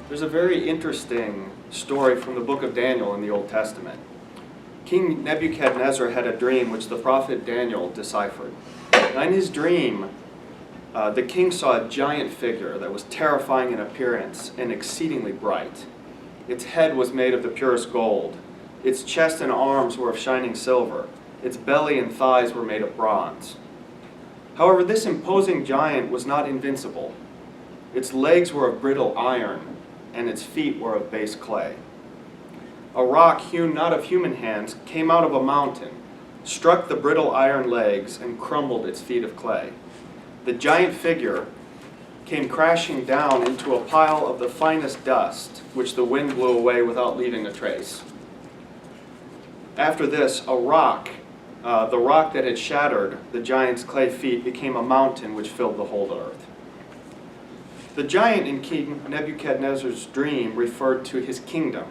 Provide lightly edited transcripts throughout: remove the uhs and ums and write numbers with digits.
There's a very interesting story from the book of Daniel in the Old Testament. King Nebuchadnezzar had a dream which the prophet Daniel deciphered. Now in his dream, the king saw a giant figure that was terrifying in appearance and exceedingly bright. Its head was made of the purest gold. Its chest and arms were of shining silver. Its belly and thighs were made of bronze. However, this imposing giant was not invincible. Its legs were of brittle iron, and its feet were of base clay. A rock hewn not of human hands came out of a mountain, struck the brittle iron legs, and crumbled its feet of clay. The giant figure came crashing down into a pile of the finest dust, which the wind blew away without leaving a trace. After this, the rock that had shattered the giant's clay feet became a mountain which filled the whole earth. The giant in King Nebuchadnezzar's dream referred to his kingdom,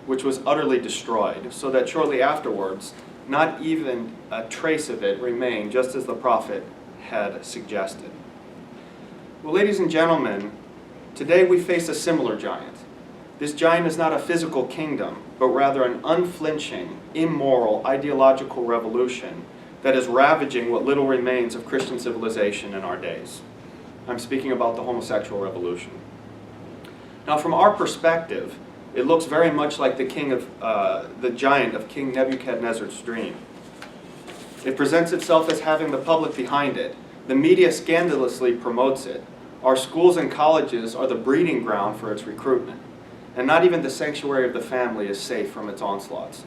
which was utterly destroyed, so that shortly afterwards, not even a trace of it remained, just as the prophet had suggested. Well, ladies and gentlemen, today we face a similar giant. This giant is not a physical kingdom, but rather an unflinching, immoral, ideological revolution that is ravaging what little remains of Christian civilization in our days. I'm speaking about the homosexual revolution. Now, from our perspective, it looks very much like the giant of King Nebuchadnezzar's dream. It presents itself as having the public behind it. The media scandalously promotes it. Our schools and colleges are the breeding ground for its recruitment. And not even the sanctuary of the family is safe from its onslaughts.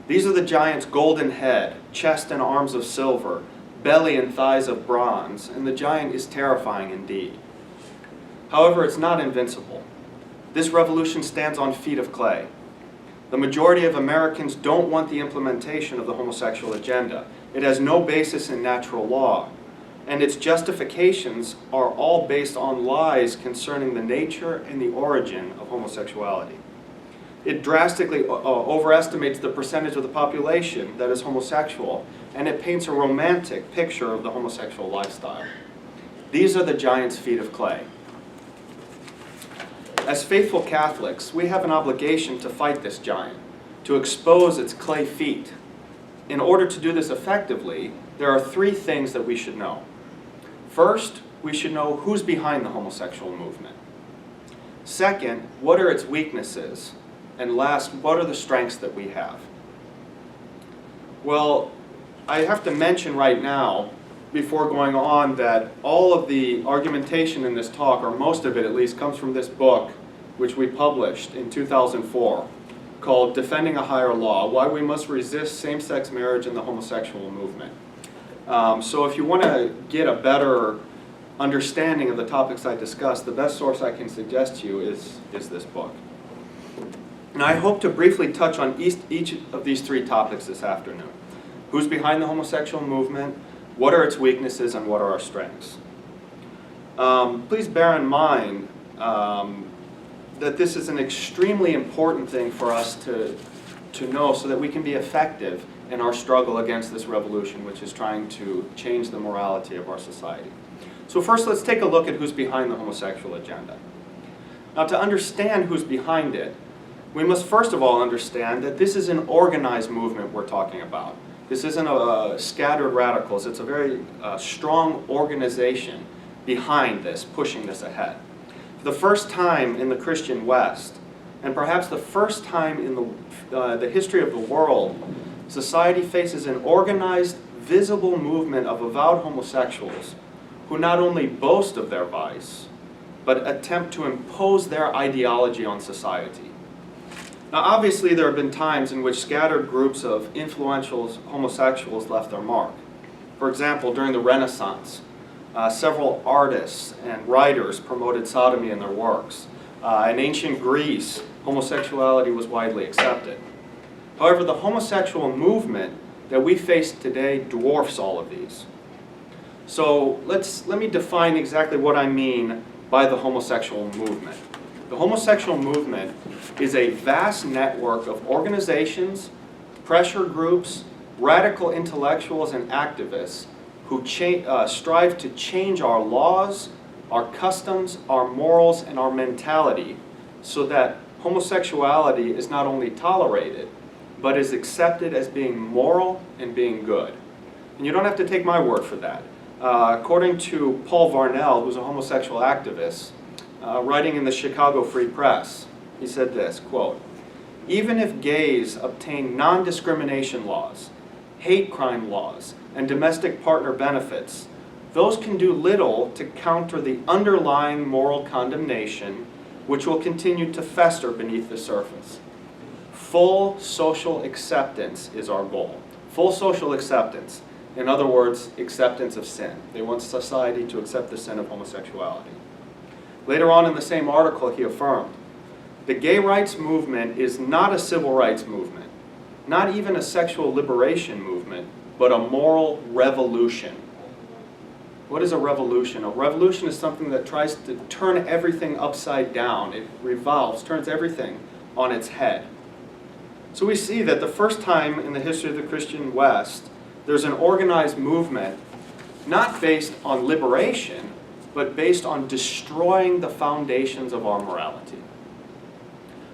These are the giant's golden head, chest and arms of silver, belly and thighs of bronze, and the giant is terrifying indeed. However, it's not invincible. This revolution stands on feet of clay. The majority of Americans don't want the implementation of the homosexual agenda. It has no basis in natural law, and its justifications are all based on lies concerning the nature and the origin of homosexuality. It drastically overestimates the percentage of the population that is homosexual, and it paints a romantic picture of the homosexual lifestyle. These are the giant's feet of clay. As faithful Catholics, we have an obligation to fight this giant, to expose its clay feet. In order to do this effectively, there are three things that we should know. First, we should know who's behind the homosexual movement. Second, what are its weaknesses? And last, what are the strengths that we have? Well, I have to mention right now, before going on, that all of the argumentation in this talk, or most of it at least, comes from this book, which we published in 2004, called Defending a Higher Law: Why We Must Resist Same-Sex Marriage and the Homosexual Movement. So if you want to get a better understanding of the topics I discussed, the best source I can suggest to you is this book. Now, I hope to briefly touch on each of these three topics this afternoon. Who's behind the homosexual movement? What are its weaknesses, and what are our strengths? Please bear in mind that this is an extremely important thing for us to know so that we can be effective in our struggle against this revolution, which is trying to change the morality of our society. So first, let's take a look at who's behind the homosexual agenda. Now, to understand who's behind it, we must first of all understand that this is an organized movement we're talking about. This isn't scattered radicals. It's a very strong organization behind this, pushing this ahead. For the first time in the Christian West, and perhaps the first time in the history of the world, society faces an organized, visible movement of avowed homosexuals who not only boast of their vice, but attempt to impose their ideology on society. Now, obviously, there have been times in which scattered groups of influential homosexuals left their mark. For example, during the Renaissance, several artists and writers promoted sodomy in their works. In ancient Greece, homosexuality was widely accepted. However, the homosexual movement that we face today dwarfs all of these. So let me define exactly what I mean by the homosexual movement. The homosexual movement is a vast network of organizations, pressure groups, radical intellectuals, and activists who strive to change our laws, our customs, our morals, and our mentality so that homosexuality is not only tolerated, but is accepted as being moral and being good. And you don't have to take my word for that. According to Paul Varnell, who's a homosexual activist, writing in the Chicago Free Press, he said this, quote, "Even if gays obtain non-discrimination laws, hate crime laws, and domestic partner benefits, those can do little to counter the underlying moral condemnation which will continue to fester beneath the surface. Full social acceptance is our goal." Full social acceptance. In other words, acceptance of sin. They want society to accept the sin of homosexuality. Later on in the same article, he affirmed, "The gay rights movement is not a civil rights movement, not even a sexual liberation movement, but a moral revolution." What is a revolution? A revolution is something that tries to turn everything upside down. It revolves, turns everything on its head. So we see that the first time in the history of the Christian West, there's an organized movement, not based on liberation, but based on destroying the foundations of our morality.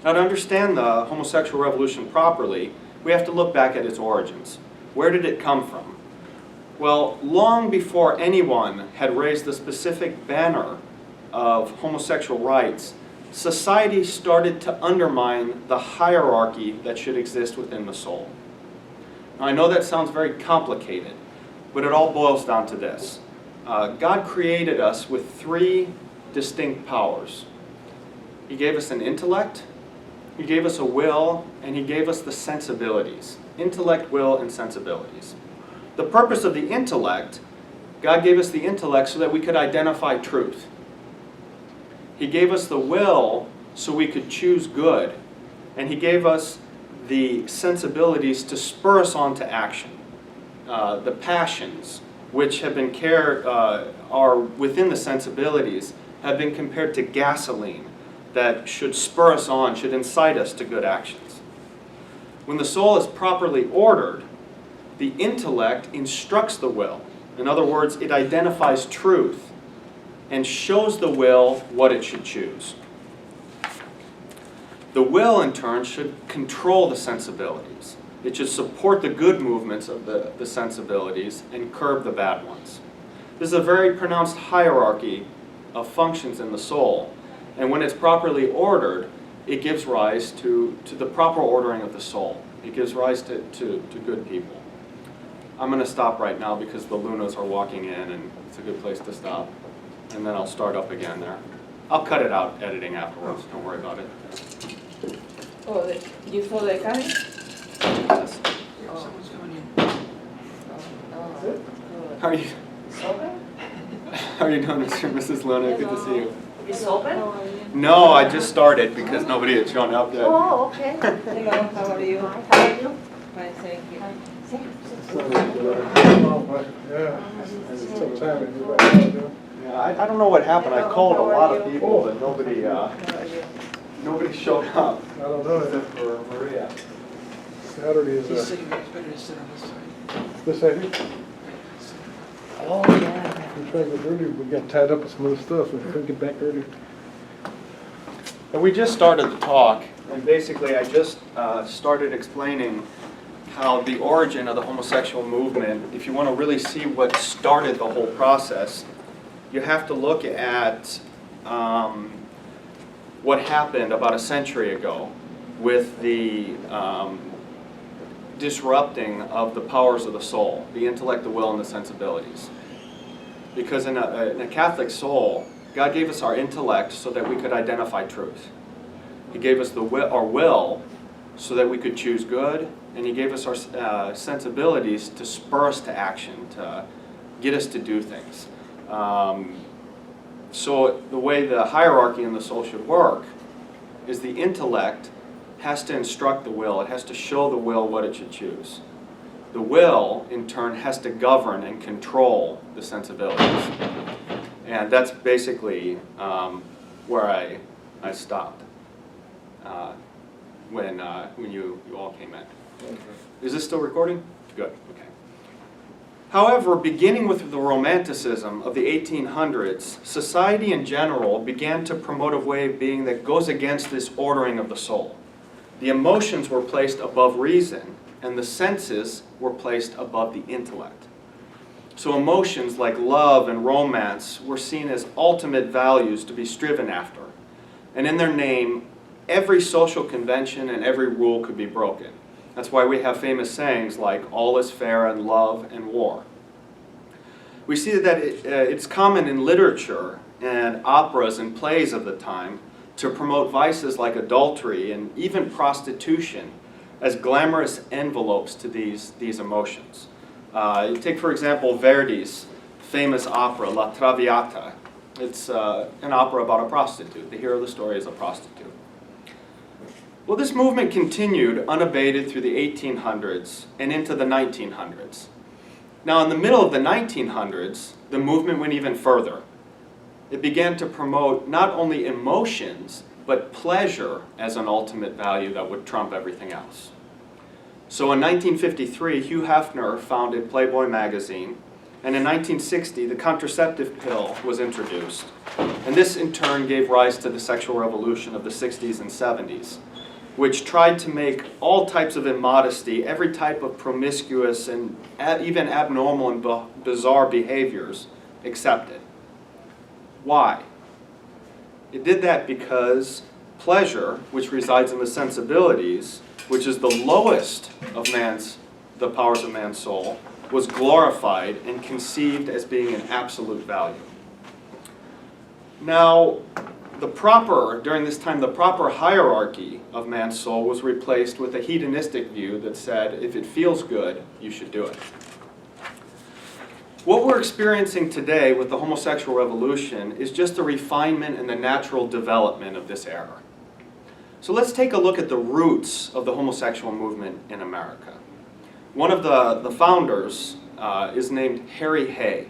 Now, to understand the homosexual revolution properly, we have to look back at its origins. Where did it come from? Well, long before anyone had raised the specific banner of homosexual rights, society started to undermine the hierarchy that should exist within the soul. Now, I know that sounds very complicated, but it all boils down to this. God created us with three distinct powers. He gave us an intellect, He gave us a will, and He gave us the sensibilities. Intellect, will, and sensibilities. The purpose of the intellect, God gave us the intellect so that we could identify truth. He gave us the will so we could choose good. And He gave us the sensibilities to spur us on to action. The passions, which have been are within the sensibilities, have been compared to gasoline that should spur us on, should incite us to good actions. When the soul is properly ordered, the intellect instructs the will. In other words, it identifies truth and shows the will what it should choose. The will, in turn, should control the sensibilities. It should support the good movements of the sensibilities and curb the bad ones. This is a very pronounced hierarchy of functions in the soul. And when it's properly ordered, it gives rise to the proper ordering of the soul. It gives rise to good people. I'm going to stop right now because the Lunas are walking in and it's a good place to stop. And then I'll start up again there. I'll cut it out editing afterwards. Don't worry about it. Oh, you saw the coming? Yes. Someone's coming in. How are you? How are you doing, Mr. and Mrs. Luna? Good to see you. It's open? No, I just started because nobody had shown up yet. Oh, okay. Hello, how are you? How are you? Fine, thank you. Yeah, I don't know what happened. I called a lot of people, but nobody showed up. I don't know. Except for Maria. Saturday He is said you guys better sit on this side. this Saturday. Oh, yeah. We tried to get early, we got tied up with some other stuff, and we couldn't get back early. And we just started the talk, and basically I just started explaining how the origin of the homosexual movement, if you want to really see what started the whole process, you have to look at what happened about a century ago with the disrupting of the powers of the soul, the intellect, the will, and the sensibilities. Because in a Catholic soul, God gave us our intellect so that we could identify truth. He gave us our will so that we could choose good, and He gave us our sensibilities to spur us to action, to get us to do things. So the way the hierarchy in the soul should work is the intellect has to instruct the will. It has to show the will what it should choose. The will, in turn, has to govern and control the sensibilities. And that's basically where I stopped when you all came in. Is this still recording? Good, okay. However, beginning with the Romanticism of the 1800s, society in general began to promote a way of being that goes against this ordering of the soul. The emotions were placed above reason, and the senses were placed above the intellect. So emotions like love and romance were seen as ultimate values to be striven after. And in their name, every social convention and every rule could be broken. That's why we have famous sayings like, all is fair in love and war. We see that it's common in literature and operas and plays of the time to promote vices like adultery and even prostitution as glamorous envelopes to these emotions. You take, for example, Verdi's famous opera, La Traviata. It's an opera about a prostitute. The hero of the story is a prostitute. Well, this movement continued unabated through the 1800s and into the 1900s. Now, in the middle of the 1900s, the movement went even further. It began to promote not only emotions, but pleasure as an ultimate value that would trump everything else. So in 1953, Hugh Hefner founded Playboy magazine, and in 1960, the contraceptive pill was introduced. And this, in turn, gave rise to the sexual revolution of the 60s and 70s, which tried to make all types of immodesty, every type of promiscuous and even abnormal and bizarre behaviors accepted. Why? It did that because pleasure, which resides in the sensibilities, which is the lowest of the powers of man's soul, was glorified and conceived as being an absolute value. Now, during this time, the proper hierarchy of man's soul was replaced with a hedonistic view that said, if it feels good, you should do it. What we're experiencing today with the homosexual revolution is just a refinement and the natural development of this era. So let's take a look at the roots of the homosexual movement in America. One of the founders is named Harry Hay,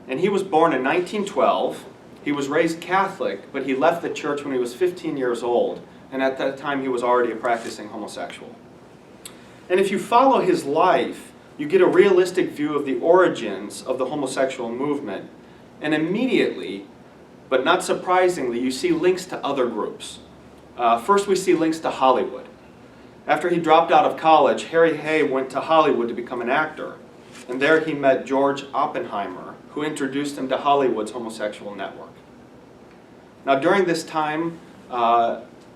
and he was born in 1912. He was raised Catholic, but he left the church when he was 15 years old, and at that time he was already a practicing homosexual. And if you follow his life, you get a realistic view of the origins of the homosexual movement, and immediately, but not surprisingly, you see links to other groups. First, we see links to Hollywood. After he dropped out of college, Harry Hay went to Hollywood to become an actor, and there he met George Oppenheimer, who introduced him to Hollywood's homosexual network. Now, during this time,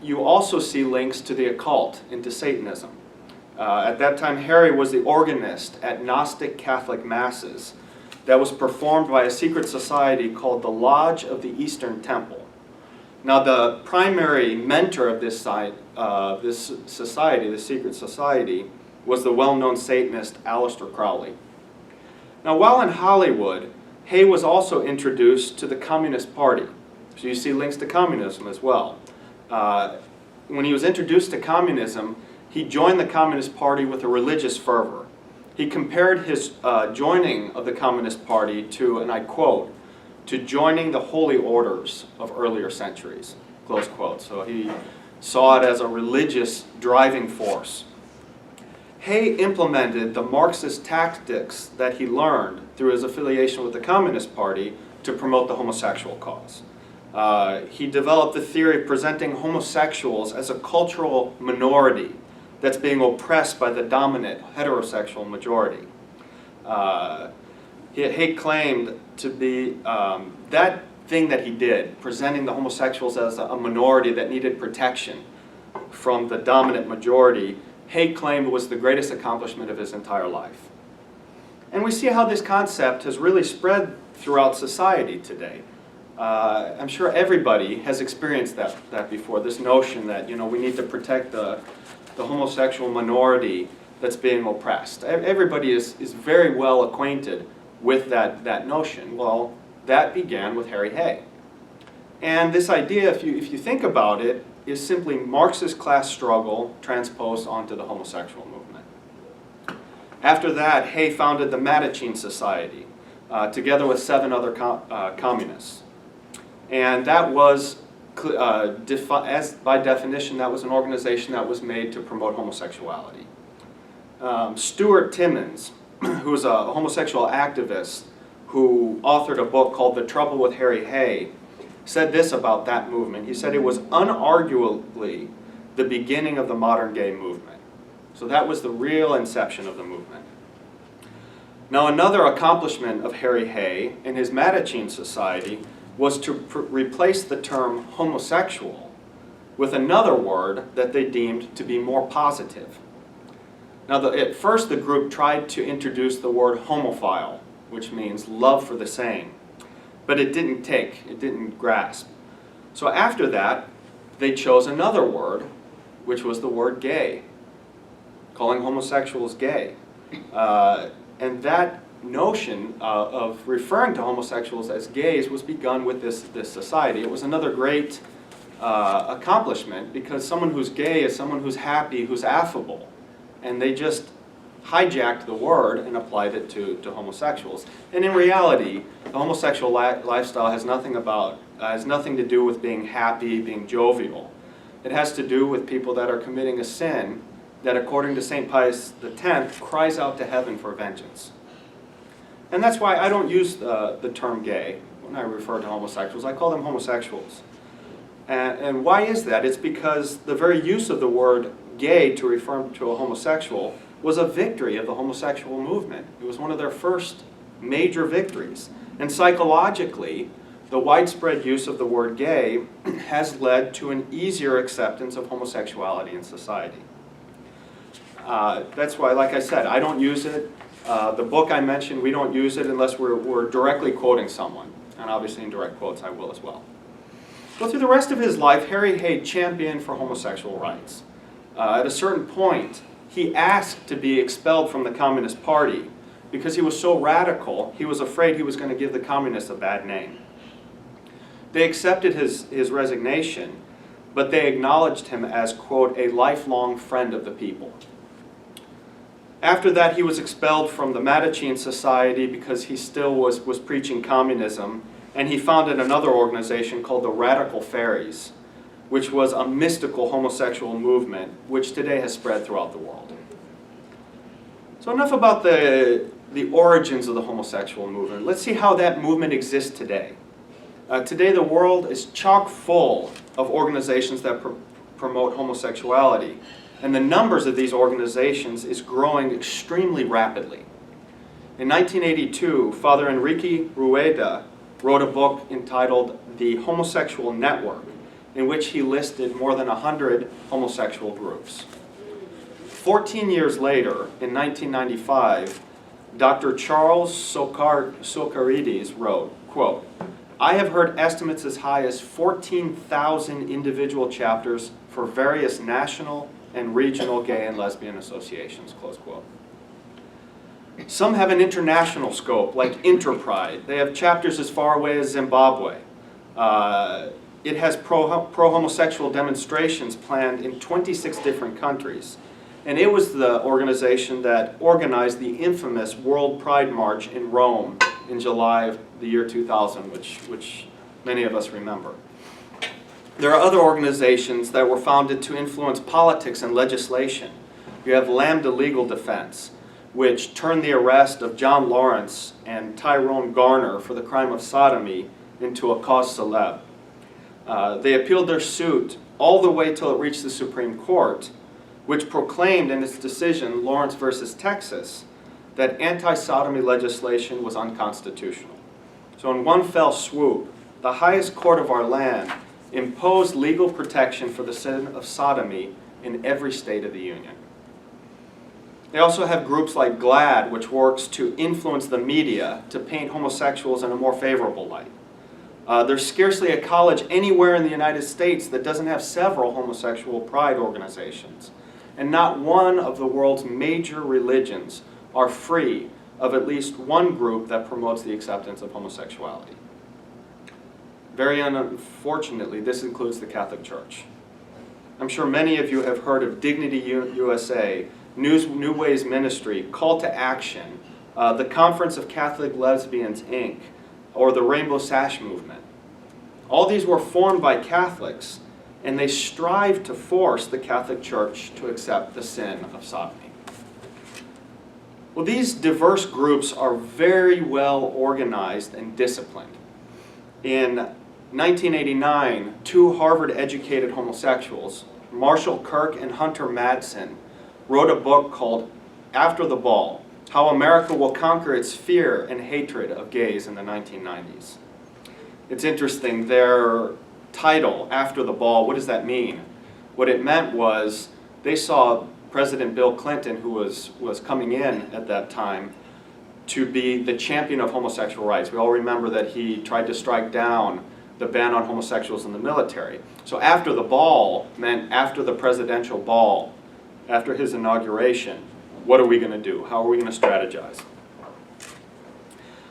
you also see links to the occult and to Satanism. At that time, Harry was the organist at Gnostic Catholic Masses that was performed by a secret society called the Lodge of the Eastern Temple. Now, the primary mentor of this society, the secret society, was the well-known Satanist Aleister Crowley. Now, while in Hollywood, Hay was also introduced to the Communist Party. So you see links to communism as well. When he was introduced to communism, he joined the Communist Party with a religious fervor. He compared his joining of the Communist Party to, and I quote, to joining the holy orders of earlier centuries, close quote. So he saw it as a religious driving force. Hay implemented the Marxist tactics that he learned through his affiliation with the Communist Party to promote the homosexual cause. He developed the theory of presenting homosexuals as a cultural minority that's being oppressed by the dominant heterosexual majority. Hay claimed to be that thing that he did, presenting the homosexuals as a minority that needed protection from the dominant majority, Hay claimed was the greatest accomplishment of his entire life. And we see how this concept has really spread throughout society today. I'm sure everybody has experienced that before, this notion that we need to protect the homosexual minority that's being oppressed. Everybody is very well acquainted with that notion. Well, that began with Harry Hay. And this idea, if you think about it, is simply Marxist class struggle transposed onto the homosexual movement. After that, Hay founded the Mattachine Society, together with 7 other communists. And that was, by definition, that was an organization that was made to promote homosexuality. Stuart Timmins, who's a homosexual activist who authored a book called The Trouble with Harry Hay, said this about that movement. He said it was unarguably the beginning of the modern gay movement. So that was the real inception of the movement. Now, another accomplishment of Harry Hay and his Mattachine Society was to replace the term homosexual with another word that they deemed to be more positive. Now, at first the group tried to introduce the word homophile, which means love for the same, but it didn't take, it didn't grasp. So after that, they chose another word, which was the word gay, calling homosexuals gay. And that notion of referring to homosexuals as gays was begun with this society. It was another great accomplishment, because someone who's gay is someone who's happy, who's affable. And they just hijacked the word and applied it to homosexuals. And in reality, the homosexual lifestyle has nothing to do with being happy, being jovial. It has to do with people that are committing a sin that, according to St. Pius X, cries out to heaven for vengeance. And that's why I don't use the term gay when I refer to homosexuals. I call them homosexuals. And why is that? It's because the very use of the word gay to refer to a homosexual was a victory of the homosexual movement. It was one of their first major victories. And psychologically, the widespread use of the word gay has led to an easier acceptance of homosexuality in society. That's why, like I said, I don't use it. The book I mentioned, we don't use it unless we're directly quoting someone. And obviously in direct quotes, I will as well. So through the rest of his life, Harry Hay championed for homosexual rights. At a certain point, he asked to be expelled from the Communist Party because he was so radical, he was afraid he was going to give the communists a bad name. They accepted his resignation, but they acknowledged him as, quote, a lifelong friend of the people. After that, he was expelled from the Mattachine Society because he still was preaching communism, and he founded another organization called the Radical Fairies, which was a mystical homosexual movement, which today has spread throughout the world. So enough about the origins of the homosexual movement. Let's see how that movement exists today. Today the world is chock full of organizations that promote homosexuality, and the numbers of these organizations is growing extremely rapidly. In 1982, Father Enrique Rueda wrote a book entitled The Homosexual Network, in which he listed more than 100 homosexual groups. 14 years later, in 1995, Dr. Charles Socarides wrote, quote, I have heard estimates as high as 14,000 individual chapters for various national and regional gay and lesbian associations, close quote. Some have an international scope, like Interpride. They have chapters as far away as Zimbabwe. It has pro-homosexual demonstrations planned in 26 different countries. And it was the organization that organized the infamous World Pride March in Rome in July of the year 2000, which many of us remember. There are other organizations that were founded to influence politics and legislation. You have Lambda Legal Defense, which turned the arrest of John Lawrence and Tyrone Garner for the crime of sodomy into a cause célèbre. They appealed their suit all the way till it reached the Supreme Court, which proclaimed in its decision, Lawrence versus Texas, that anti-sodomy legislation was unconstitutional. So in one fell swoop, the highest court of our land imposed legal protection for the sin of sodomy in every state of the Union. They also have groups like GLAAD, which works to influence the media to paint homosexuals in a more favorable light. There's scarcely a college anywhere in the United States that doesn't have several homosexual pride organizations. And not one of the world's major religions are free of at least one group that promotes the acceptance of homosexuality. Very unfortunately, this includes the Catholic Church. I'm sure many of you have heard of Dignity USA, New Ways Ministry, Call to Action, the Conference of Catholic Lesbians, Inc., or the Rainbow Sash Movement. All these were formed by Catholics, and they strive to force the Catholic Church to accept the sin of sodomy. Well, these diverse groups are very well organized and disciplined. In 1989, two Harvard-educated homosexuals, Marshall Kirk and Hunter Madsen, wrote a book called After the Ball: How America Will Conquer Its Fear and Hatred of Gays in the 1990s. It's interesting, their title, After the Ball, what does that mean? What it meant was they saw President Bill Clinton, who was coming in at that time, to be the champion of homosexual rights. We all remember that he tried to strike down the ban on homosexuals in the military. So after the ball meant after the presidential ball, after his inauguration, what are we going to do? How are we going to strategize?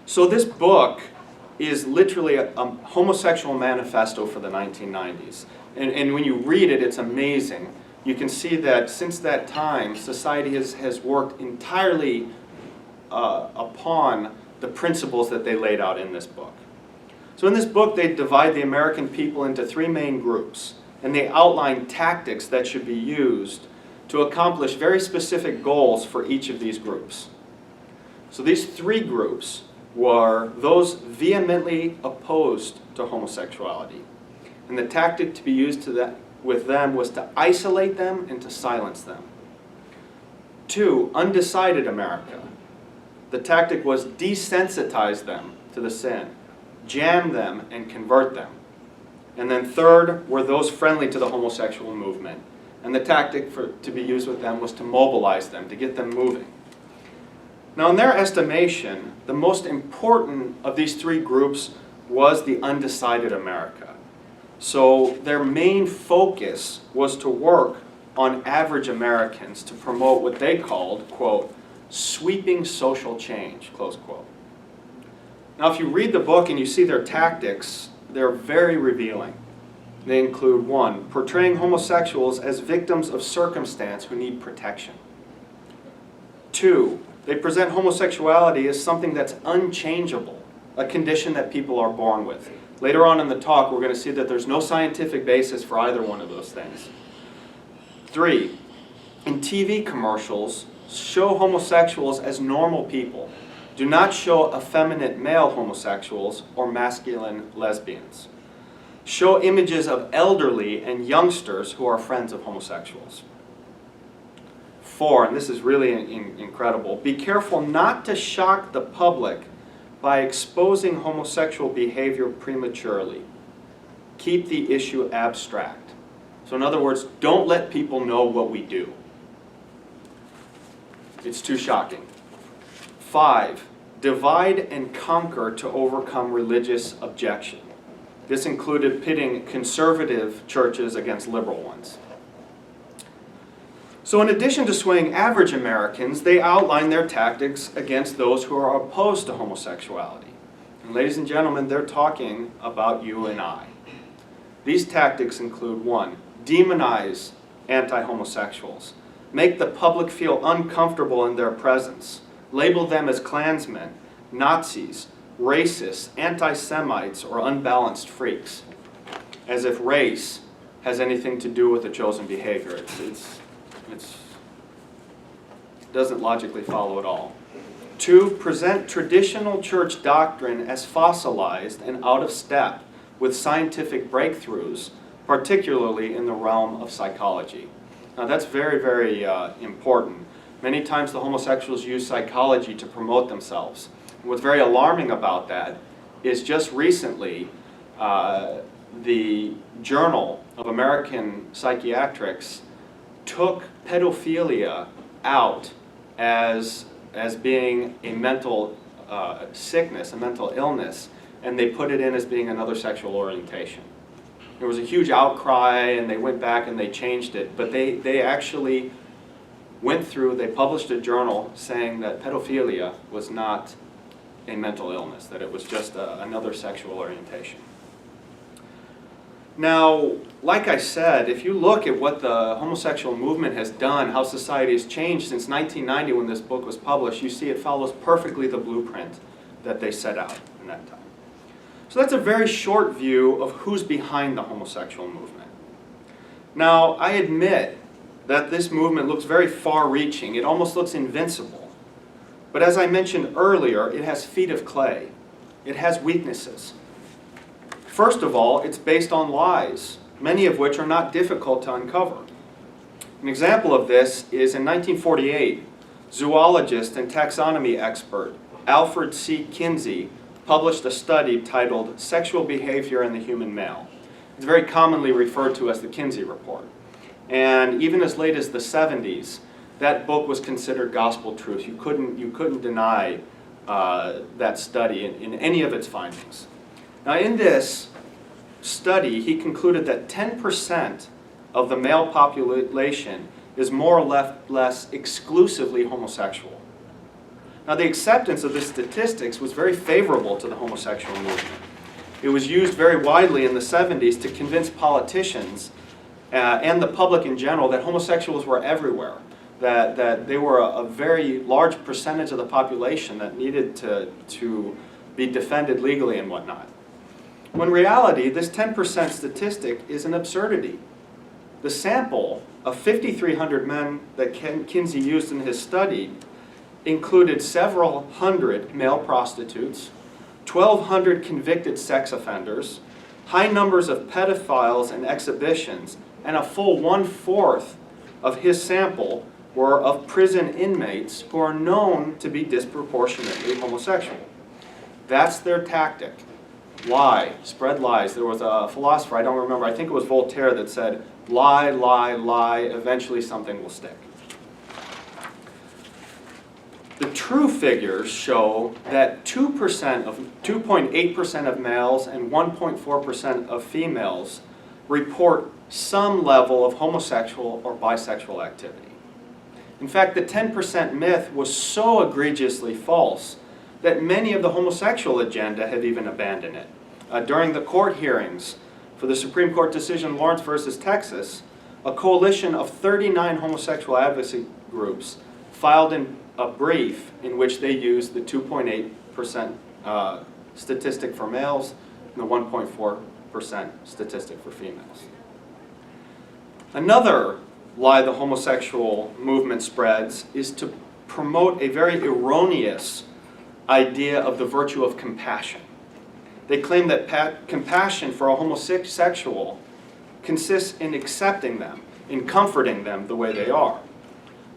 So this book is literally a homosexual manifesto for the 1990s. And when you read it, it's amazing. You can see that since that time, society has worked entirely upon the principles that they laid out in this book. So in this book, they divide the American people into three main groups, and they outline tactics that should be used to accomplish very specific goals for each of these groups. So these three groups were those vehemently opposed to homosexuality. And the tactic to be used with them was to isolate them and to silence them. 2, undecided America. The tactic was desensitize them to the sin, jam them and convert them. And then 3rd were those friendly to the homosexual movement. And the tactic to be used with them was to mobilize them, to get them moving. Now in their estimation, the most important of these three groups was the undecided America. So their main focus was to work on average Americans to promote what they called, quote, sweeping social change, close quote. Now if you read the book and you see their tactics, they're very revealing. They include 1, portraying homosexuals as victims of circumstance who need protection. 2, they present homosexuality as something that's unchangeable, a condition that people are born with. Later on in the talk, we're going to see that there's no scientific basis for either one of those things. 3, in TV commercials, show homosexuals as normal people. Do not show effeminate male homosexuals or masculine lesbians. Show images of elderly and youngsters who are friends of homosexuals. 4, and this is really incredible, be careful not to shock the public by exposing homosexual behavior prematurely. Keep the issue abstract. So in other words, don't let people know what we do. It's too shocking. 5, divide and conquer to overcome religious objection. This included pitting conservative churches against liberal ones. So in addition to swaying average Americans, they outline their tactics against those who are opposed to homosexuality. And ladies and gentlemen, they're talking about you and I. These tactics include 1, demonize anti-homosexuals, make the public feel uncomfortable in their presence, label them as Klansmen, Nazis, racists, anti-Semites, or unbalanced freaks, as if race has anything to do with the chosen behavior. It doesn't logically follow at all. 2, present traditional church doctrine as fossilized and out of step with scientific breakthroughs, particularly in the realm of psychology. Now that's very, very important. Many times the homosexuals use psychology to promote themselves. And what's very alarming about that is just recently the Journal of American Psychiatrics took pedophilia out as being a mental sickness, a mental illness, and they put it in as being another sexual orientation. There was a huge outcry, and they went back and they changed it, but they actually went through, they published a journal saying that pedophilia was not a mental illness, that it was just another sexual orientation. Now, like I said, if you look at what the homosexual movement has done, how society has changed since 1990 when this book was published, you see it follows perfectly the blueprint that they set out in that time. So that's a very short view of who's behind the homosexual movement. Now, I admit that this movement looks very far-reaching. It almost looks invincible. But as I mentioned earlier, it has feet of clay. It has weaknesses. First of all, it's based on lies, many of which are not difficult to uncover. An example of this is in 1948, zoologist and taxonomy expert Alfred C. Kinsey published a study titled Sexual Behavior in the Human Male. It's very commonly referred to as the Kinsey Report. And even as late as the 70s, that book was considered gospel truth. You couldn't deny that study in any of its findings. Now in this study, he concluded that 10% of the male population is more or less exclusively homosexual. Now the acceptance of this statistics was very favorable to the homosexual movement. It was used very widely in the 70s to convince politicians and the public in general that homosexuals were everywhere, that they were a very large percentage of the population that needed to be defended legally and whatnot. When in reality, this 10% statistic is an absurdity. The sample of 5,300 men that Kinsey used in his study included several hundred male prostitutes, 1,200 convicted sex offenders, high numbers of pedophiles and exhibitions, and a full 1/4 of his sample were of prison inmates who are known to be disproportionately homosexual. That's their tactic. Lie, spread lies. There was a philosopher, I don't remember, I think it was Voltaire, that said, lie, lie, lie, eventually something will stick. The true figures show that 2.8% of males and 1.4% of females report some level of homosexual or bisexual activity. In fact, the 10% myth was so egregiously false that many of the homosexual agenda have even abandoned it. During the court hearings for the Supreme Court decision Lawrence versus Texas, a coalition of 39 homosexual advocacy groups filed a brief in which they used the 2.8% statistic for males and the 1.4% statistic for females. Another lie the homosexual movement spreads is to promote a very erroneous idea of the virtue of compassion. They claim that compassion for a homosexual consists in accepting them, in comforting them the way they are.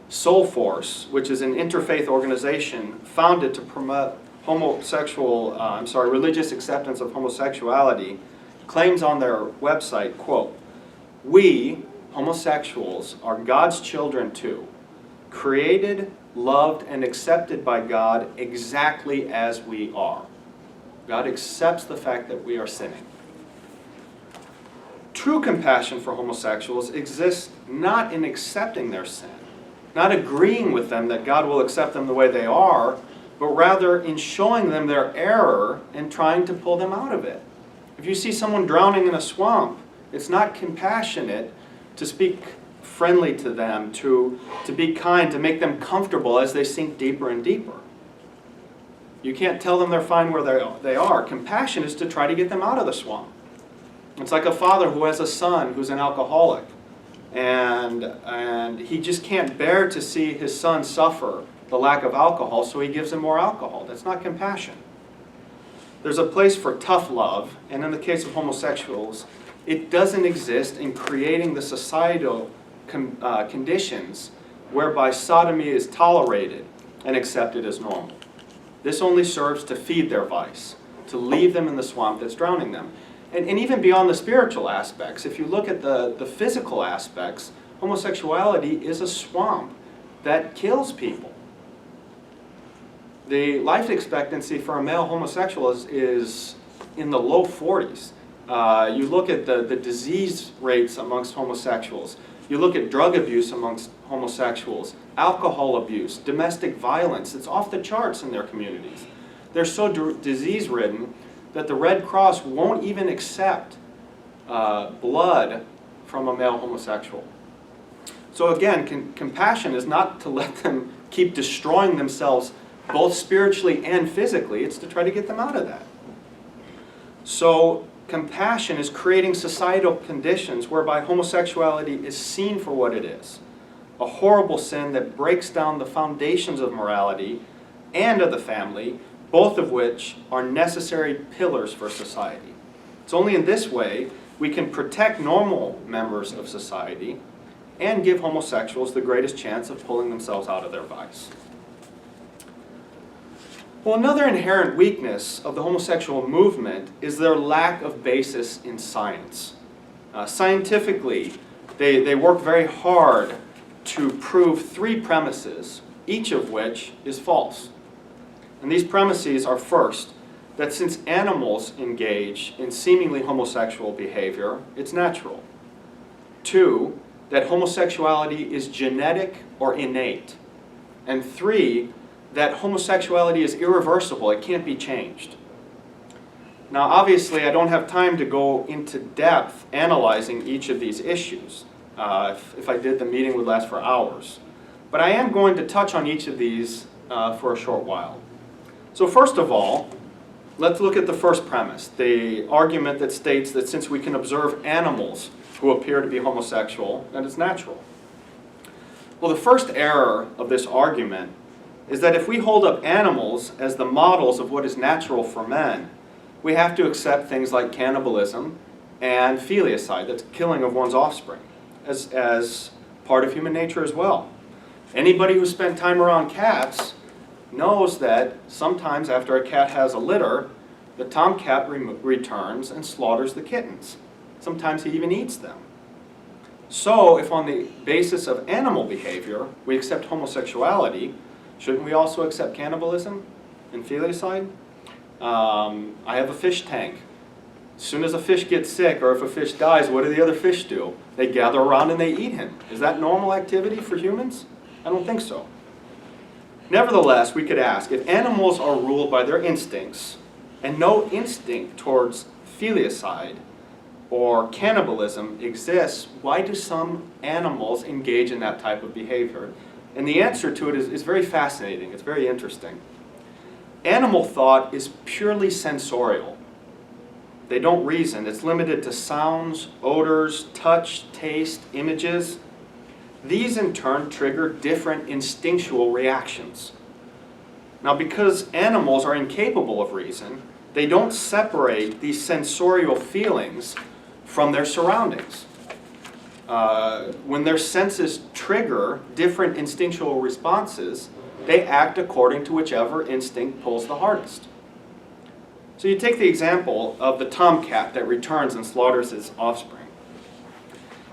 Soul Force, which is an interfaith organization founded to promote religious acceptance of homosexuality, claims on their website, quote, "We, homosexuals, are God's children too, created, loved, and accepted by God exactly as we are." God accepts the fact that we are sinning. True compassion for homosexuals exists not in accepting their sin, not agreeing with them that God will accept them the way they are, but rather in showing them their error and trying to pull them out of it. If you see someone drowning in a swamp, it's not compassionate to speak friendly to them, to be kind, to make them comfortable as they sink deeper and deeper. You can't tell them they're fine where they are. Compassion is to try to get them out of the swamp. It's like a father who has a son who's an alcoholic, and he just can't bear to see his son suffer the lack of alcohol, so he gives him more alcohol. That's not compassion. There's a place for tough love, and in the case of homosexuals, it doesn't exist in creating the societal conditions whereby sodomy is tolerated and accepted as normal. This only serves to feed their vice, to leave them in the swamp that's drowning them. And even beyond the spiritual aspects, if you look at the physical aspects, homosexuality is a swamp that kills people. The life expectancy for a male homosexual is in the low 40s. You look at the disease rates amongst homosexuals. You look at drug abuse amongst homosexuals, alcohol abuse, domestic violence. It's off the charts in their communities. They're so disease-ridden that the Red Cross won't even accept blood from a male homosexual. So again, compassion is not to let them keep destroying themselves both spiritually and physically. It's to try to get them out of that. So compassion is creating societal conditions whereby homosexuality is seen for what it is, a horrible sin that breaks down the foundations of morality and of the family, both of which are necessary pillars for society. It's only in this way we can protect normal members of society and give homosexuals the greatest chance of pulling themselves out of their vice. Well, another inherent weakness of the homosexual movement is their lack of basis in science. Scientifically, they work very hard to prove three premises, each of which is false. And these premises are, first, that since animals engage in seemingly homosexual behavior, it's natural. Two, that homosexuality is genetic or innate. And three, that homosexuality is irreversible, it can't be changed. Now, obviously, I don't have time to go into depth analyzing each of these issues. If I did, the meeting would last for hours. But I am going to touch on each of these for a short while. So first of all, let's look at the first premise, the argument that states that since we can observe animals who appear to be homosexual, that it's natural. Well, the first error of this argument is that if we hold up animals as the models of what is natural for men, we have to accept things like cannibalism and filiacide, that's killing of one's offspring, as part of human nature as well. Anybody who spent time around cats knows that sometimes after a cat has a litter, the tomcat returns and slaughters the kittens. Sometimes he even eats them. So if on the basis of animal behavior we accept homosexuality, shouldn't we also accept cannibalism and filiacide? I have a fish tank. As soon as a fish gets sick or if a fish dies, what do the other fish do? They gather around and they eat him. Is that normal activity for humans? I don't think so. Nevertheless, we could ask, if animals are ruled by their instincts and no instinct towards filiacide or cannibalism exists, why do some animals engage in that type of behavior? And the answer to it is very fascinating. It's very interesting. Animal thought is purely sensorial. They don't reason. It's limited to sounds, odors, touch, taste, images. These in turn trigger different instinctual reactions. Now, because animals are incapable of reason, they don't separate these sensorial feelings from their surroundings. When their senses trigger different instinctual responses, they act according to whichever instinct pulls the hardest. So you take the example of the tomcat that returns and slaughters its offspring.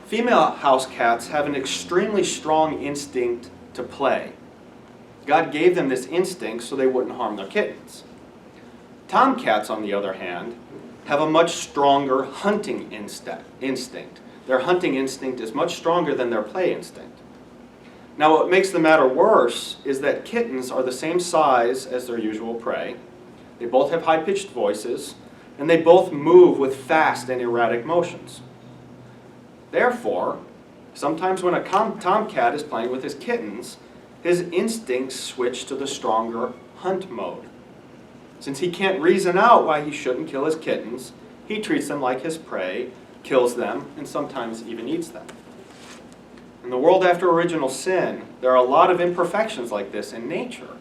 Female house cats have an extremely strong instinct to play. God gave them this instinct so they wouldn't harm their kittens. Tomcats, on the other hand, have a much stronger hunting instinct. Their hunting instinct is much stronger than their play instinct. Now, what makes the matter worse is that kittens are the same size as their usual prey. They both have high-pitched voices, and they both move with fast and erratic motions. Therefore, sometimes when a tomcat is playing with his kittens, his instincts switch to the stronger hunt mode. Since he can't reason out why he shouldn't kill his kittens, he treats them like his prey, kills them, and sometimes even eats them. In the world after original sin, there are a lot of imperfections like this in nature,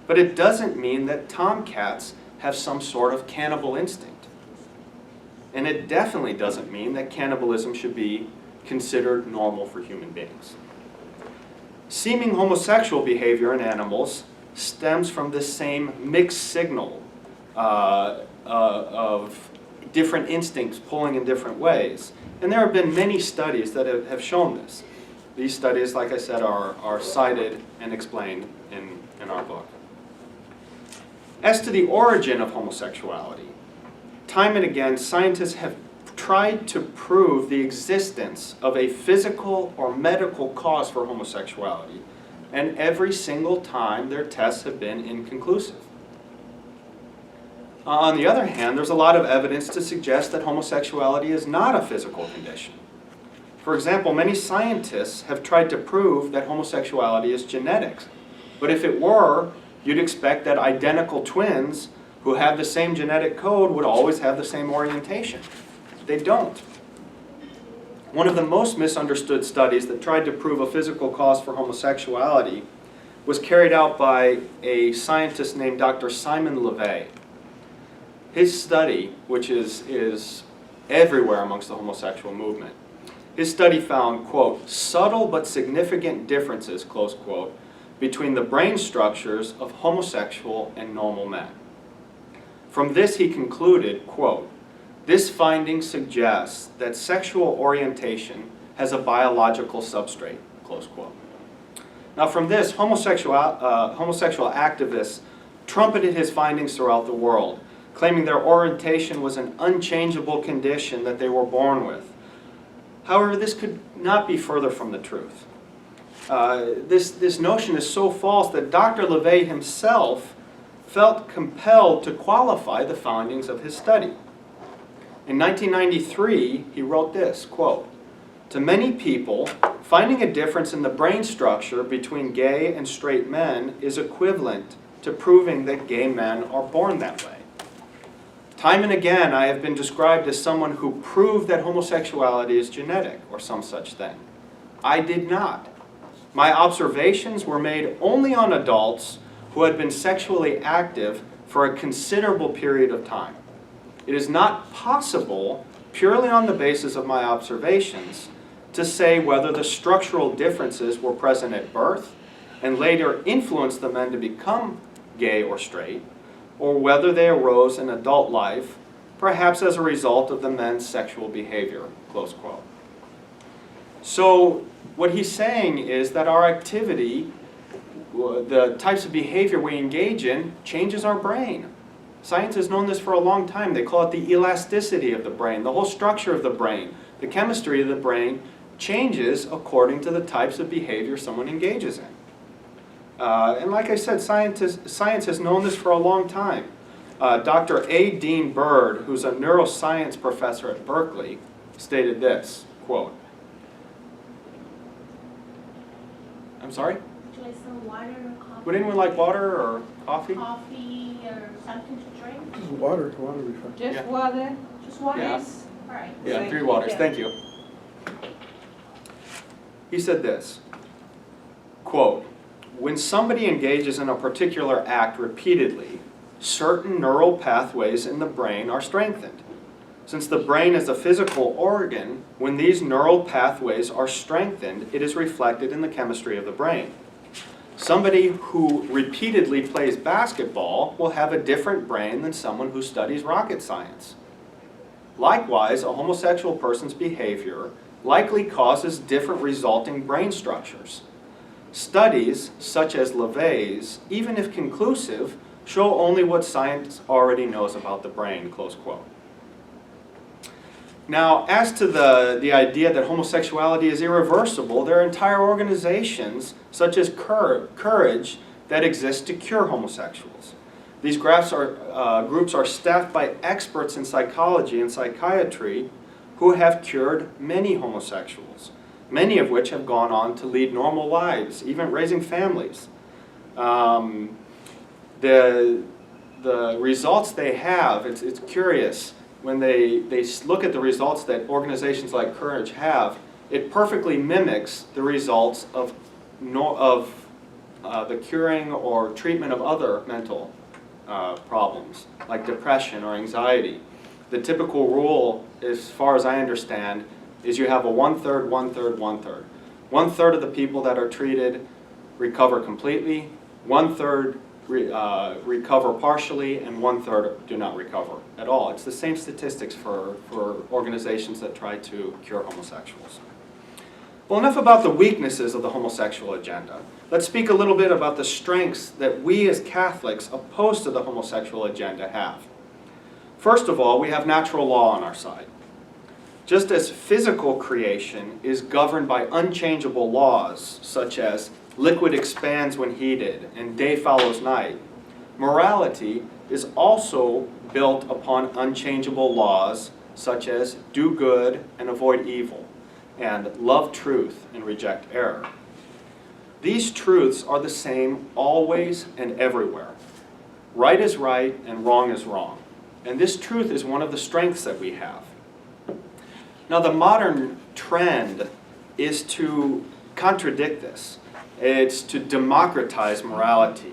but it doesn't mean that tomcats have some sort of cannibal instinct. And it definitely doesn't mean that cannibalism should be considered normal for human beings. Seeming homosexual behavior in animals stems from this same mixed signal of different instincts pulling in different ways. And there have been many studies that have shown this. These studies, like I said, are cited and explained in our book. As to the origin of homosexuality, time and again, scientists have tried to prove the existence of a physical or medical cause for homosexuality, and every single time their tests have been inconclusive. On the other hand, there's a lot of evidence to suggest that homosexuality is not a physical condition. For example, many scientists have tried to prove that homosexuality is genetics, but if it were, you'd expect that identical twins who have the same genetic code would always have the same orientation. They don't. One of the most misunderstood studies that tried to prove a physical cause for homosexuality was carried out by a scientist named Dr. Simon LeVay. His study, which is everywhere amongst the homosexual movement, his study found, quote, subtle but significant differences, close quote, between the brain structures of homosexual and normal men. From this he concluded, quote, this finding suggests that sexual orientation has a biological substrate, close quote. Now from this, homosexual activists trumpeted his findings throughout the world, claiming their orientation was an unchangeable condition that they were born with. However, this could not be further from the truth. This notion is so false that Dr. LeVay himself felt compelled to qualify the findings of his study. In 1993, he wrote this, quote, to many people, finding a difference in the brain structure between gay and straight men is equivalent to proving that gay men are born that way. Time and again, I have been described as someone who proved that homosexuality is genetic, or some such thing. I did not. My observations were made only on adults who had been sexually active for a considerable period of time. It is not possible, purely on the basis of my observations, to say whether the structural differences were present at birth and later influenced the men to become gay or straight, or whether they arose in adult life, perhaps as a result of the men's sexual behavior, close quote. So what he's saying is that our activity, the types of behavior we engage in, changes our brain. Science has known this for a long time. They call it the elasticity of the brain. The whole structure of the brain, the chemistry of the brain, changes according to the types of behavior someone engages in. And like I said, science has known this for a long time. Dr. A. Dean Bird, who's a neuroscience professor at Berkeley, stated this, quote, I'm sorry? Would you like some water or coffee? Would anyone like water or coffee? Coffee or something to drink? Just water would be fine. Just Yeah. water? Just water? Yeah. All right. Yeah, 3 waters, thank you. He said this, quote, when somebody engages in a particular act repeatedly, certain neural pathways in the brain are strengthened. Since the brain is a physical organ, when these neural pathways are strengthened, it is reflected in the chemistry of the brain. Somebody who repeatedly plays basketball will have a different brain than someone who studies rocket science. Likewise, a homosexual person's behavior likely causes different resulting brain structures. Studies, such as LeVay's, even if conclusive, show only what science already knows about the brain, close quote. Now, as to the idea that homosexuality is irreversible, there are entire organizations, such as Courage, that exist to cure homosexuals. These groups are staffed by experts in psychology and psychiatry who have cured many homosexuals, many of which have gone on to lead normal lives, even raising families. The results they have, it's curious, when they look at the results that organizations like Courage have, it perfectly mimics the results of the curing or treatment of other mental problems, like depression or anxiety. The typical rule, as far as I understand, is you have a 1/3, 1/3, 1/3. 1/3 of the people that are treated recover completely, 1/3 recover partially, and 1/3 do not recover at all. It's the same statistics for organizations that try to cure homosexuals. Well, enough about the weaknesses of the homosexual agenda. Let's speak a little bit about the strengths that we as Catholics opposed to the homosexual agenda have. First of all, we have natural law on our side. Just as physical creation is governed by unchangeable laws, such as liquid expands when heated and day follows night, morality is also built upon unchangeable laws, such as do good and avoid evil, and love truth and reject error. These truths are the same always and everywhere. Right is right and wrong is wrong. And this truth is one of the strengths that we have. Now, the modern trend is to contradict this. It's to democratize morality,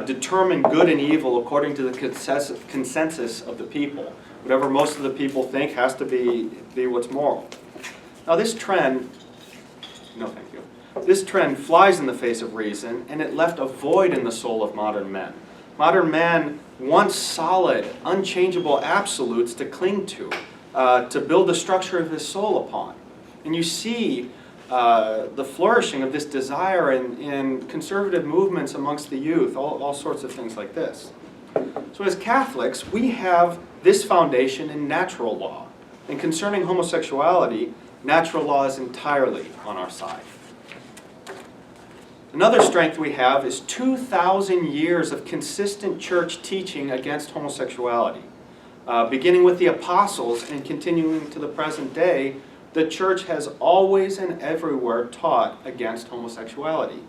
determine good and evil according to the consensus of the people. Whatever most of the people think has to be what's moral. Now this trend, no thank you, this trend flies in the face of reason, and it left a void in the soul of modern men. Modern man wants solid, unchangeable absolutes to cling to build the structure of his soul upon. And you see the flourishing of this desire in conservative movements amongst the youth, all sorts of things like this. So as Catholics, we have this foundation in natural law. And concerning homosexuality, natural law is entirely on our side. Another strength we have is 2,000 years of consistent church teaching against homosexuality. Beginning with the apostles and continuing to the present day, the church has always and everywhere taught against homosexuality.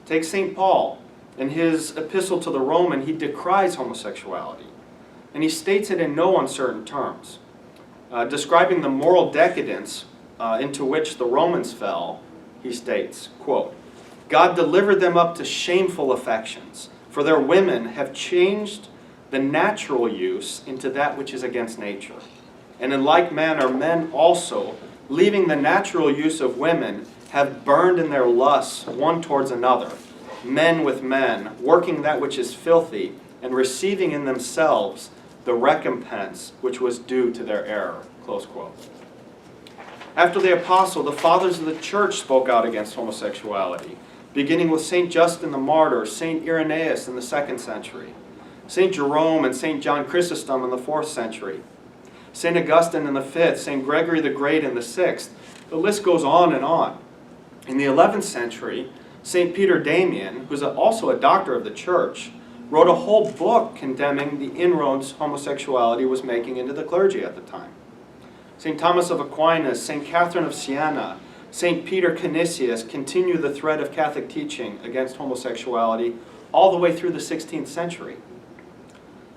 Take St. Paul. In his epistle to the Roman, he decries homosexuality. And he states it in no uncertain terms. Describing the moral decadence into which the Romans fell, he states, quote, God delivered them up to shameful affections, for their women have changed the natural use into that which is against nature. And in like manner, men also, leaving the natural use of women, have burned in their lusts one towards another, men with men, working that which is filthy, and receiving in themselves the recompense which was due to their error. Close quote. After the apostle, the fathers of the church spoke out against homosexuality, beginning with St. Justin the Martyr, St. Irenaeus in the 2nd century, St. Jerome and St. John Chrysostom in the 4th century, St. Augustine in the 5th, St. Gregory the Great in the 6th. The list goes on and on. In the 11th century, St. Peter Damian, who's also a doctor of the church, wrote a whole book condemning the inroads homosexuality was making into the clergy at the time. St. Thomas of Aquinas, St. Catherine of Siena, St. Peter Canisius continue the thread of Catholic teaching against homosexuality all the way through the 16th century.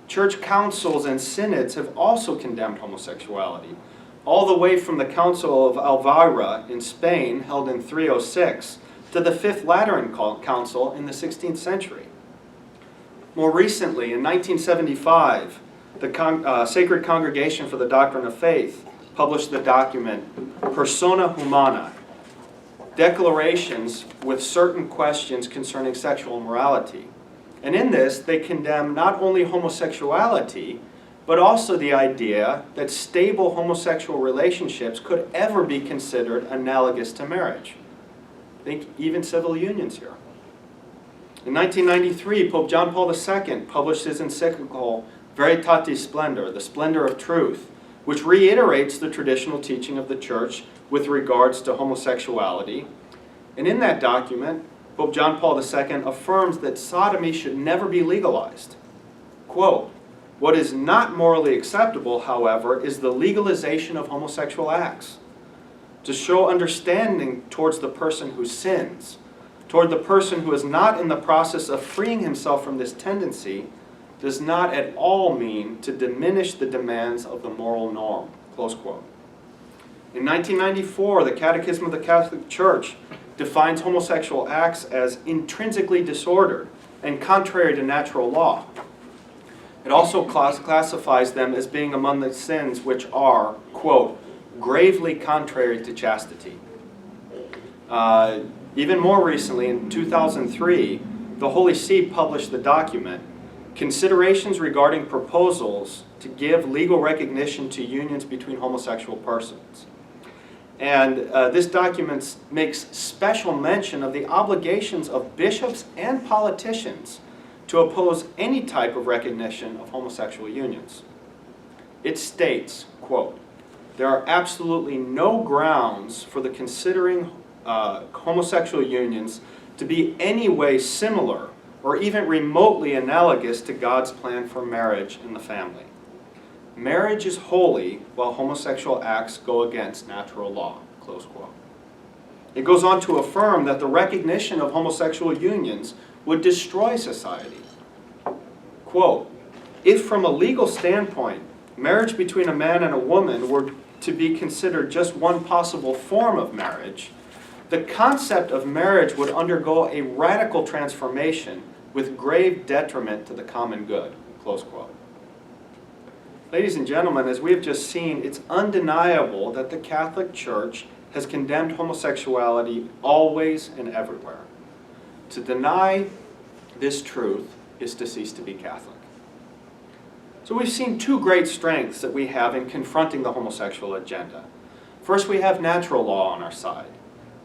Church councils and synods have also condemned homosexuality, all the way from the Council of Elvira in Spain, held in 306, to the Fifth Lateran Council in the 16th century. More recently, in 1975, the Sacred Congregation for the Doctrine of Faith published the document Persona Humana, Declarations with Certain Questions Concerning Sexual Morality. And in this, they condemn not only homosexuality, but also the idea that stable homosexual relationships could ever be considered analogous to marriage. Think even civil unions here. In 1993, Pope John Paul II published his encyclical Veritatis Splendor, the Splendor of Truth, which reiterates the traditional teaching of the Church with regards to homosexuality. And in that document, Pope John Paul II affirms that sodomy should never be legalized. Quote, what is not morally acceptable, however, is the legalization of homosexual acts. To show understanding towards the person who sins, toward the person who is not in the process of freeing himself from this tendency, does not at all mean to diminish the demands of the moral norm. Close quote. In 1994, the Catechism of the Catholic Church defines homosexual acts as intrinsically disordered and contrary to natural law. It also classifies them as being among the sins which are, quote, gravely contrary to chastity. Even more recently, in 2003, the Holy See published the document, Considerations Regarding Proposals to Give Legal Recognition to Unions Between Homosexual Persons. And this document makes special mention of the obligations of bishops and politicians to oppose any type of recognition of homosexual unions. It states, quote, there are absolutely no grounds for the considering homosexual unions to be any way similar or even remotely analogous to God's plan for marriage in the family. Marriage is holy while homosexual acts go against natural law, close quote. It goes on to affirm that the recognition of homosexual unions would destroy society. Quote, if from a legal standpoint, marriage between a man and a woman were to be considered just one possible form of marriage, the concept of marriage would undergo a radical transformation with grave detriment to the common good, close quote. Ladies and gentlemen, as we have just seen, it's undeniable that the Catholic Church has condemned homosexuality always and everywhere. To deny this truth is to cease to be Catholic. So we've seen two great strengths that we have in confronting the homosexual agenda. First, we have natural law on our side.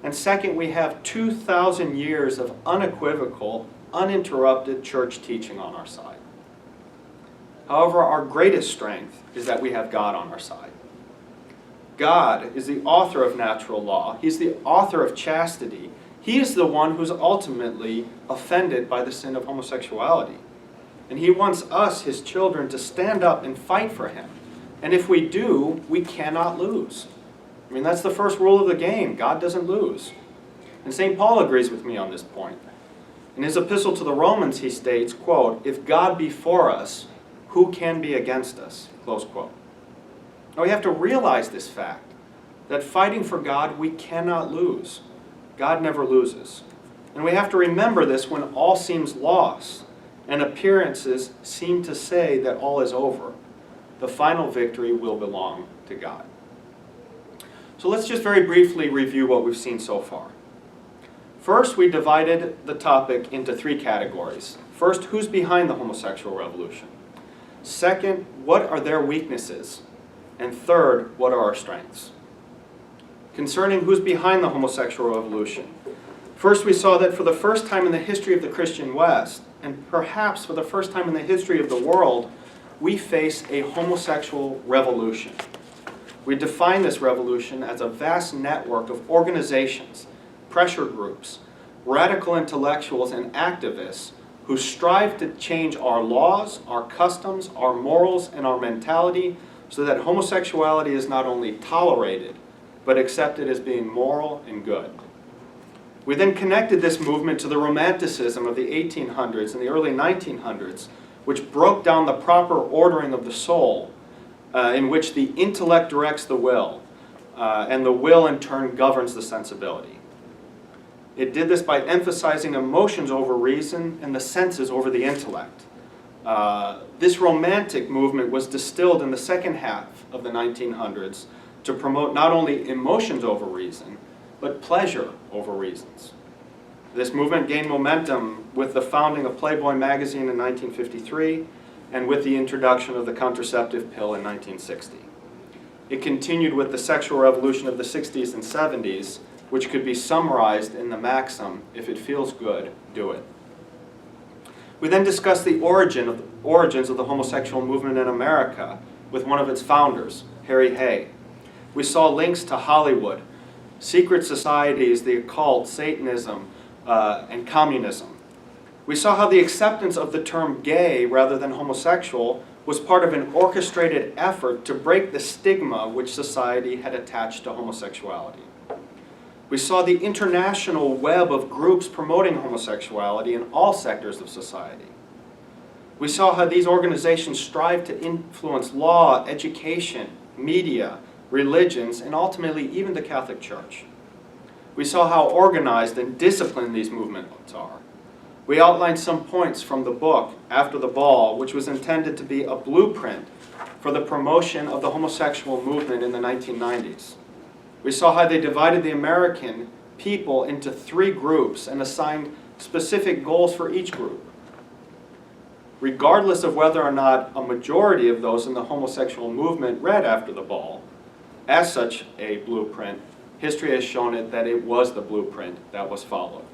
And second, we have 2,000 years of unequivocal, uninterrupted church teaching on our side. However, our greatest strength is that we have God on our side. God is the author of natural law. He's the author of chastity. He is the one who's ultimately offended by the sin of homosexuality. And he wants us, his children, to stand up and fight for him. And if we do, we cannot lose. I mean, that's the first rule of the game. God doesn't lose. And St. Paul agrees with me on this point. In his epistle to the Romans, he states, quote, "If God be for us, who can be against us?" Close quote. Now we have to realize this fact, that fighting for God, we cannot lose. God never loses. And we have to remember this when all seems lost and appearances seem to say that all is over. The final victory will belong to God. So let's just very briefly review what we've seen so far. First, we divided the topic into three categories. First, who's behind the homosexual revolution? Second, what are their weaknesses? And third, what are our strengths? Concerning who's behind the homosexual revolution, first we saw that for the first time in the history of the Christian West, and perhaps for the first time in the history of the world, we face a homosexual revolution. We define this revolution as a vast network of organizations, pressure groups, radical intellectuals, and activists who strive to change our laws, our customs, our morals, and our mentality so that homosexuality is not only tolerated, but accepted as being moral and good. We then connected this movement to the Romanticism of the 1800s and the early 1900s, which broke down the proper ordering of the soul, in which the intellect directs the will, and the will in turn governs the sensibility. It did this by emphasizing emotions over reason and the senses over the intellect. This romantic movement was distilled in the second half of the 1900s to promote not only emotions over reason, but pleasure over reasons. This movement gained momentum with the founding of Playboy magazine in 1953 and with the introduction of the contraceptive pill in 1960. It continued with the sexual revolution of the 60s and 70s, which could be summarized in the maxim, if it feels good, do it. We then discussed the origins of the homosexual movement in America with one of its founders, Harry Hay. We saw links to Hollywood, secret societies, the occult, Satanism, and communism. We saw how the acceptance of the term gay rather than homosexual was part of an orchestrated effort to break the stigma which society had attached to homosexuality. We saw the international web of groups promoting homosexuality in all sectors of society. We saw how these organizations strive to influence law, education, media, religions, and ultimately even the Catholic Church. We saw how organized and disciplined these movements are. We outlined some points from the book, After the Ball, which was intended to be a blueprint for the promotion of the homosexual movement in the 1990s. We saw how they divided the American people into three groups and assigned specific goals for each group. Regardless of whether or not a majority of those in the homosexual movement read After the Ball, as such a blueprint, history has shown it that it was the blueprint that was followed.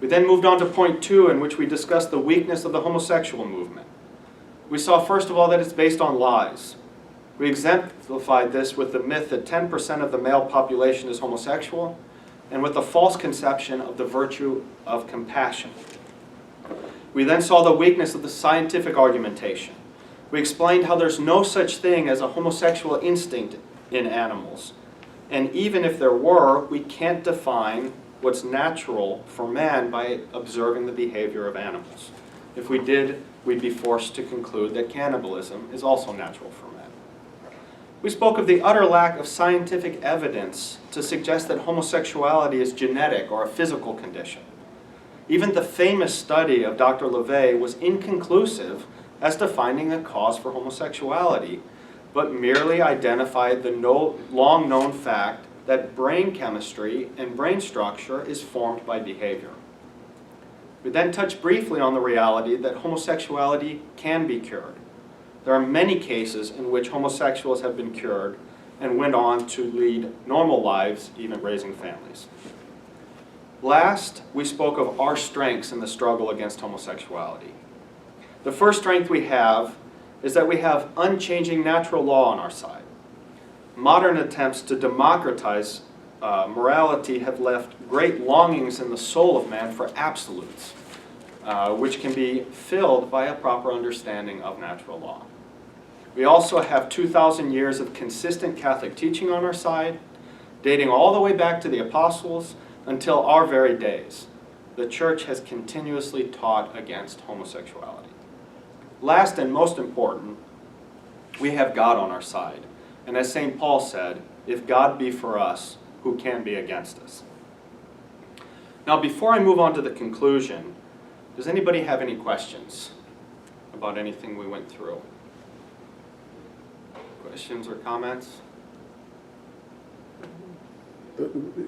We then moved on to point 2, in which we discussed the weakness of the homosexual movement. We saw, first of all, that it's based on lies. We exemplified this with the myth that 10% of the male population is homosexual, and with the false conception of the virtue of compassion. We then saw the weakness of the scientific argumentation. We explained how there's no such thing as a homosexual instinct in animals. And even if there were, we can't define what's natural for man by observing the behavior of animals. If we did, we'd be forced to conclude that cannibalism is also natural for man. We spoke of the utter lack of scientific evidence to suggest that homosexuality is genetic or a physical condition. Even the famous study of Dr. LeVay was inconclusive as to finding a cause for homosexuality, but merely identified the long-known fact that brain chemistry and brain structure is formed by behavior. We then touched briefly on the reality that homosexuality can be cured. There are many cases in which homosexuals have been cured and went on to lead normal lives, even raising families. Last, we spoke of our strengths in the struggle against homosexuality. The first strength we have is that we have unchanging natural law on our side. Modern attempts to democratize morality have left great longings in the soul of man for absolutes, which can be filled by a proper understanding of natural law. We also have 2,000 years of consistent Catholic teaching on our side, dating all the way back to the apostles until our very days. The Church has continuously taught against homosexuality. Last and most important, we have God on our side. And as St. Paul said, if God be for us, who can be against us? Now, before I move on to the conclusion, does anybody have any questions about anything we went through? Questions or comments?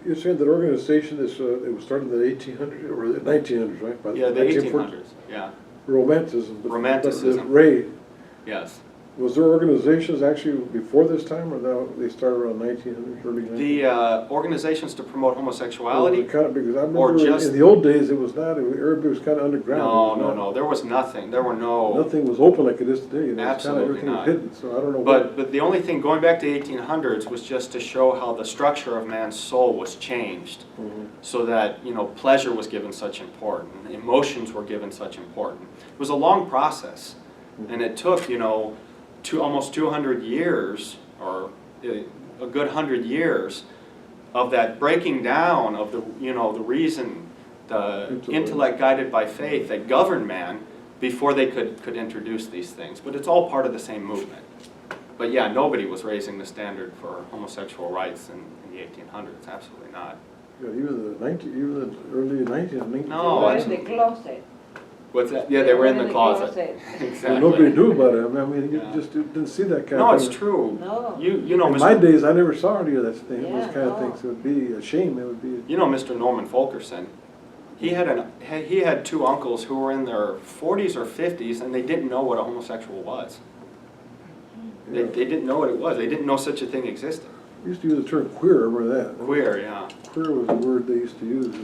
You're saying that organization is, it was started in the 1800s or the 1900s, right? By Yeah, the 1800s, yeah. Romanticism. Romanticism. But Ray, Yes. was there organizations actually before this time, or they started around 1900s, early 1900s? The organizations to promote homosexuality? Because I or remember just- in the old days, it was not, everybody was kind of underground. It was not- No. There was nothing. There were no... Nothing was open like it is today. It was Absolutely everything not. was hidden, so I don't know what. But the only thing, going back to 1800s, was just to show how the structure of man's soul was changed, so that, pleasure was given such importance, emotions were given such importance. It was a long process, and it took, almost 200 years, or a good 100 years, of that breaking down of the, the reason, the intellect guided by faith that governed man before they could introduce these things. But it's all part of the same movement. But yeah, nobody was raising the standard for homosexual rights in the 1800s. Absolutely not. Yeah, even the early 1900s. No, Or it's- in the closet. What's that? Yeah, they were in the closet. Exactly. Nobody knew about it. I mean, you Yeah. just didn't see that kind No, of it's thing. true. No. You know, In my Mr. days, I never saw any of that thing. Yeah, Those kind of no. things. It would be a shame. It would be. You know Mr. Norman Fulkerson. He had two uncles who were in their 40s or 50s, and they didn't know what a homosexual was. They didn't know what it was. They didn't know such a thing existed. Used to use the term queer. I remember that. Queer, yeah. Queer was a word they used to use.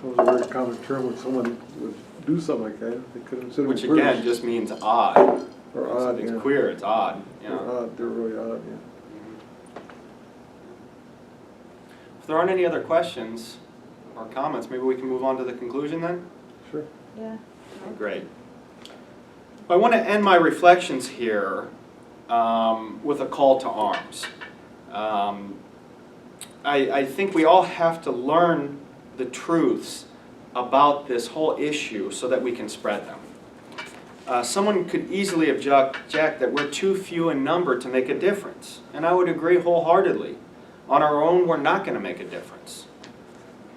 It was a very common term when someone would do something like that. They could consider Which them queers. again just means odd. Or When odd. something's Yeah. queer, it's odd. Yeah. They're odd. They're really odd. Yeah. If there aren't any other questions or comments, maybe we can move on to the conclusion then? Sure. Yeah. Great. I want to end my reflections here with a call to arms. I think we all have to learn the truths about this whole issue so that we can spread them. Someone could easily object that we're too few in number to make a difference, and I would agree wholeheartedly. On our own, we're not going to make a difference.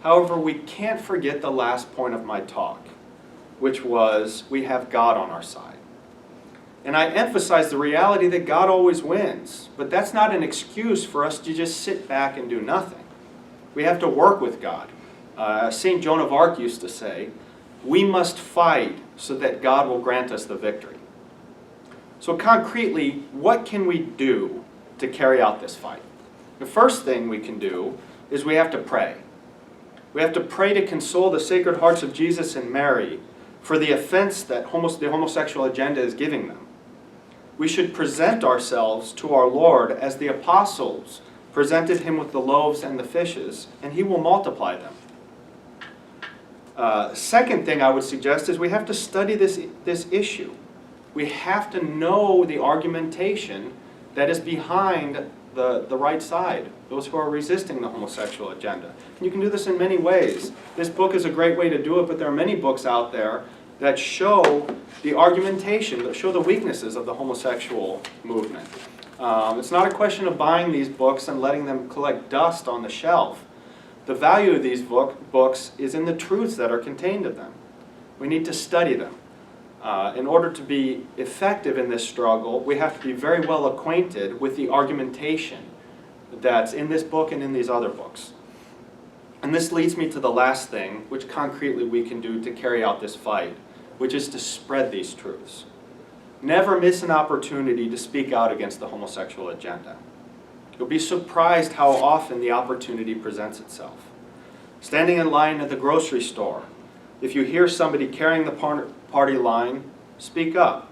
However, we can't forget the last point of my talk, which was we have God on our side. And I emphasize the reality that God always wins, but that's not an excuse for us to just sit back and do nothing. We have to work with God. St. Joan of Arc used to say, we must fight so that God will grant us the victory. So concretely, what can we do to carry out this fight? The first thing we can do is we have to pray. We have to pray to console the Sacred Hearts of Jesus and Mary for the offense that the homosexual agenda is giving them. We should present ourselves to our Lord as the apostles presented him with the loaves and the fishes, and he will multiply them. Second thing I would suggest is we have to study this issue. We have to know the argumentation that is behind the right side, those who are resisting the homosexual agenda. And you can do this in many ways. This book is a great way to do it, but there are many books out there that show the argumentation, that show the weaknesses of the homosexual movement. It's not a question of buying these books and letting them collect dust on the shelf. The value of these books is in the truths that are contained in them. We need to study them. In order to be effective in this struggle, we have to be very well acquainted with the argumentation that's in this book and in these other books. And this leads me to the last thing, which concretely we can do to carry out this fight, which is to spread these truths. Never miss an opportunity to speak out against the homosexual agenda. You'll be surprised how often the opportunity presents itself. Standing in line at the grocery store, if you hear somebody carrying the party line, speak up.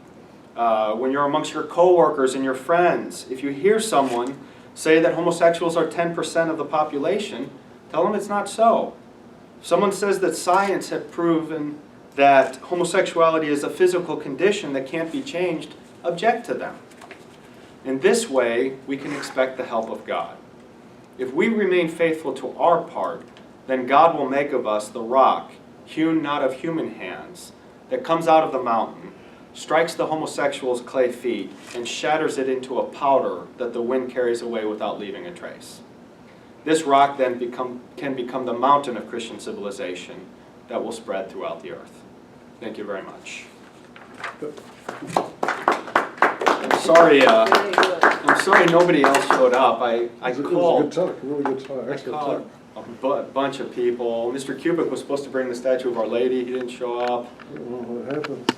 When you're amongst your coworkers and your friends, if you hear someone say that homosexuals are 10% of the population, tell them it's not so. If someone says that science had proven that homosexuality is a physical condition that can't be changed, object to them. In this way, we can expect the help of God. If we remain faithful to our part, then God will make of us the rock, hewn not of human hands, that comes out of the mountain, strikes the homosexual's clay feet, and shatters it into a powder that the wind carries away without leaving a trace. This rock then can become the mountain of Christian civilization that will spread throughout the earth. Thank you very much. I'm sorry nobody else showed up. I It was a called good talk, a really good talk, excellent talk. a bunch of people. Mr. Kubik was supposed to bring the statue of Our Lady. He didn't show up. I don't know what happened.